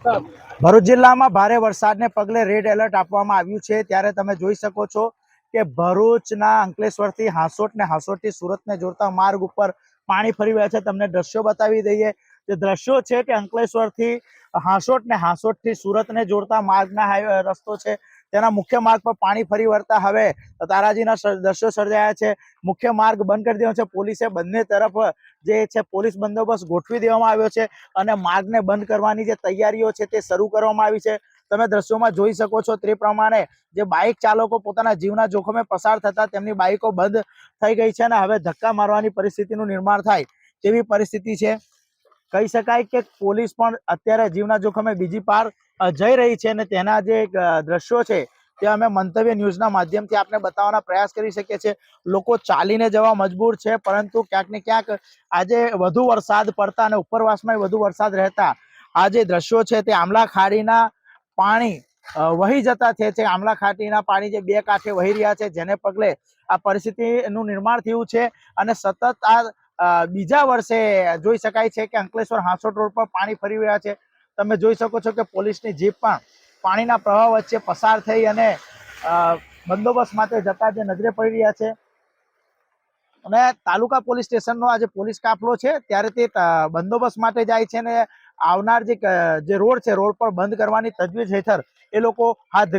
ભરૂચ જિલ્લામાં ભારે વરસાદને પગલે રેડ એલર્ટ આપવામાં આવ્યું છે। ત્યારે તમે જોઈ શકો છો કે ભરૂચના અંકલેશ્વરથી હાંસોટ ને હાંસોટથી સુરતને જોડતા માર્ગ ઉપર પાણી ફરી વળ્યા છે। તમને દ્રશ્યો બતાવી દઈએ। જે દ્રશ્યો છે કે અંકલેશ્વરથી હાંસોટ ને હાંસોટથી સુરતને જોડતા માર્ગના રસ્તો છે, તેના મુખ્ય માર્ગ પર પાણી ફરી વળતા હવે તારાજીના દ્રશ્યો સર્જાયા છે। મુખ્ય માર્ગ બંધ કરી દેવાનો છે। પોલીસે બંને તરફ જે છે પોલીસ બંદોબસ્ત ગોઠવી દેવામાં આવ્યો છે અને માર્ગને બંધ કરવાની જે તૈયારીઓ છે તે શરૂ કરવામાં આવી છે। તમે દ્રશ્યોમાં જોઈ શકો છો તે પ્રમાણે જે બાઇક ચાલકો પોતાના જીવના જોખમે પસાર થતા તેમની બાઇકો બંધ થઈ ગઈ છે અને હવે ધક્કા મારવાની પરિસ્થિતિનું નિર્માણ થાય તેવી પરિસ્થિતિ છે। કહી શકાય કે પોલીસ પણ અત્યારે જીવના જોખમે બીજી પાર જઈ રહી છે અને તેના જે દ્રશ્યો છે તે અમે મંતવ્ય ન્યૂઝના માધ્યમથી આપને બતાવવાના પ્રયાસ કરી શકીએ છીએ। લોકો ચાલીને જવા મજબૂર છે, પરંતુ ક્યાંક ને ક્યાંક આજે વધુ વરસાદ પડતા અને ઉપરવાસમાં વધુ વરસાદ રહેતા આ જે દ્રશ્યો છે તે આમલા ખાડીના પાણી વહી જતા છે। આમલા ખાડીના પાણી જે બે કાંઠે વહી રહ્યા છે, જેને પગલે આ પરિસ્થિતિનું નિર્માણ થયું છે અને સતત આ બીજા વર્ષે જોઈ શકાય છે કે અંકલેશ્વર હાંસોટ રોડ પર પાણી ફરી રહ્યા છે। તમે જોઈ શકો છો કે પોલીસની જીપ પણ પાણીના પ્રવાહ વચ્ચે પસાર થઈ અને બંદોબસ્ત માટે જતા જે નજરે પડી રહ્યા છે। અને તાલુકા પોલીસ સ્ટેશનનો આજે પોલીસ કાફલો છે ત્યારે તે બંદોબસ્ત માટે જાય છે ને આવનાર જે રોડ છે, રોડ પર બંધ કરવાની તજવીજ હેઠળ એ લોકો હાથ ધરી